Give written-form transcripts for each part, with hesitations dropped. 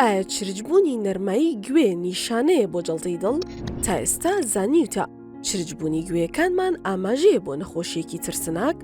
ئایا چرجبوونی نەرمایی گوێ نیشانەیە بۆ جەڵتەی دڵ؟ تا ئێستا زانیوتە چرجبوونی گوێیەکانمان ئاماژەیە بۆ نەخۆشیێکی ترسناک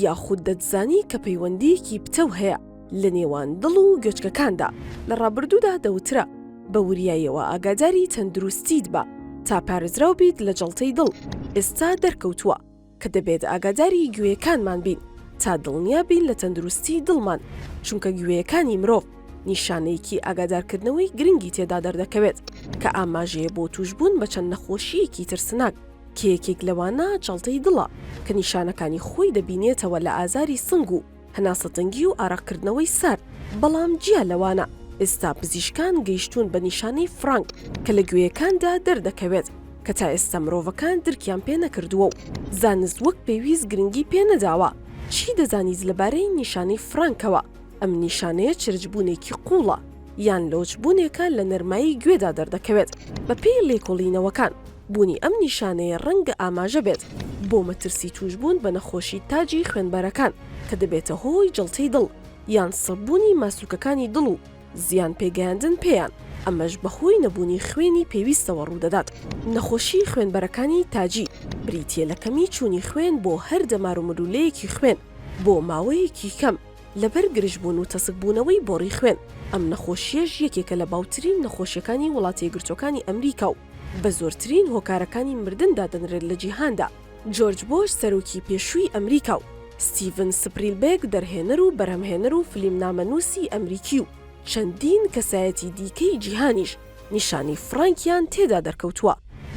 یاخود دەتزانی کە پەیوەندیەکی پتەو هەیە لە نێوان دڵ و گوێچکەکاندا. لە ڕابردوودا دەوترا بە وریایەوە ئاگاداری تەندروستیت بە تا پارێزراو بیت لە جەڵتەی دڵ. ئێستا دەرکەوتووە کە دەبێت ئاگاداری گوێیەکانمان بین تا دڵنیا بین لە تەندروستی دڵمان، چونکە گوێیەکانی مرۆڤ نیشانەیەکی ئاگادارکردنەوەی گرنگی تێدا دەردەکەوێت کە ئاماژەیە بۆ توشبوون بە چەند نەخۆشیەکی ترسناک کە یەکێک لەوانە جەڵتەی دڵە کە نیشانەکانی خۆی دەبینێتەوە لە ئازاری سنگ و هەناسەتەنگی و ئاراقکردنەوەی سار. بەڵام جیا لەوانە ئێستا پزیشکان گەیشتون بە نیشانەی فرانک کە لە گوێیەکاندا دەردەکەوێت کە تا ئێستا مرۆڤەکان درکیان پێ نەکردووە و زانست وەک پێویست گرنگی پێ نەداوە. چی دەزانیت لەبارەی نیشانەی فرانکەوە؟ ئەم نیشانەیە چرجبوونێکی قوڵە یان لۆچبوونێکە لە نەرمایی گوێدا دەردەکەوێت. بە پێی لێکۆڵینەوەکان بوونی ئەم نیشانەیە ڕەنگە ئاماژە بێت بۆ مەترسی توشبوون بە نەخۆشی تاجی خوێنبەرەکان کە دەبێتە هۆی جەڵتەی دڵ یان سەبوونی ماسوولکەکانی دڵ و زیان پێگەیاندن پێیان. ئەمەش بەهۆی نەبوونی خوێنی پێویستەوە ڕوودەدات. نەخۆشی خوێنبەرەکانی تاجی بریتیە لە کەمی چوونی خوێن بۆ هەر دەمار و مدولەیەکی خوێن بۆ ماوەیەکی کەم لەبەر گرژبوون و تەسکبوونەوەی بۆڕی خوێن. ئەم نەخۆشیەش یەکێکە لە باوترین نەخۆشیەکانی وڵاتە یەکگرتووەکانی ئەمریکا و بە زۆرترین هۆکارەکانی مردندا دەنرێت لە جیهاندا. جۆرج بۆش سەرۆکی پێشووی ئەمریکا و ستیڤن سپریلبێرگ دەرهێنەر و بەرهەمهێنەر و فلیمنامەنووسی ئەمریکی و چەندین کەسایەتی دیکەی جیهانیش نیشانی فرانکیان تێدا دەرکەوتووە.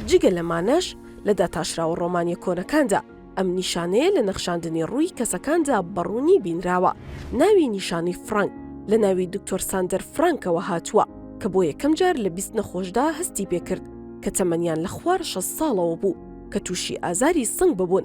جگە لەمانەش لە داتاشراوە ڕۆمانیە کۆنەکاندا ئەم نیشانەیە لە نەخشاندنی ڕووی کەسەکاندا بەڕوونی بینراوە. ناوی نیشانی فرانک لە ناوی دکتۆر ساندەر فرانکەوە هاتووە کە بۆ یەکەم جار لە 20 نەخۆشدا هەستی پێکرد کە تەمەنیان لە خوار 6 ساڵەوە بوو کە تووشی ئازاری سنگ ببوون.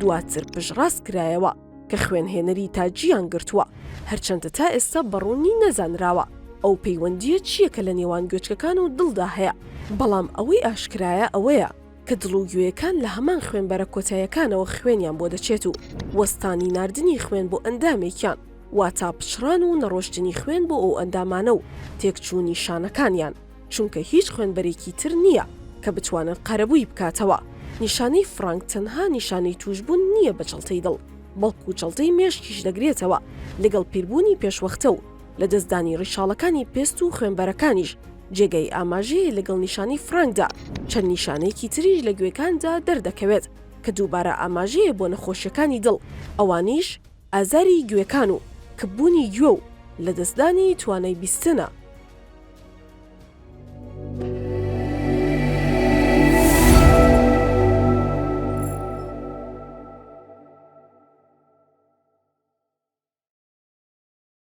دواتر پشڕاست کرایەوە کە خوێنهێنەری تاجیان گرتووە، هەرچەندە تا ئێستا بەڕوونی نەزانراوە ئەو پەیوەندیە چیەکە لە نێوان گوێچکەکان و دڵدا هەیە. بەڵام ئەوەی ئاشکرایە ئەوەیە کە دڵ و گوێیەکان لە هەمان خوێنبەرە کۆتاییەکانەوە خوێنیان بۆ دەچێت و وەستانی ناردنی خوێن بۆ ئەندامێکیان واتا پچڕان و نەڕۆشتنی خوێن بۆ ئەو ئەندامانە و تێکچوونی شانەکانیان، چونکە هیچ خوێنبەرێکی تر نییە کە بتوانن قەرەبووی بکاتەوە. نیشانەی فرانک تەنها نیشانەی توشبوون نییە بە جەڵتەی دڵ، بەڵکو جەڵتەی مێشکیش دەگرێتەوە لەگەڵ پیربوونی پێشوەختە و لە دەستدانی ڕیشاڵەکانی پێست و خوێنبەرەکانیش. جێگەی ئاماژەیە لەگەڵ نیشانی فرانکدا چەند نیشانەیەکی تریش لە گوێکاندا دەردەکەوێت کە دووبارە ئاماژەیە بۆ نەخۆشیەکانی دڵ، ئەوانیش ئازاری گوێکان و کبوونی گوێ و لە دەستدانی توانای بیستنە.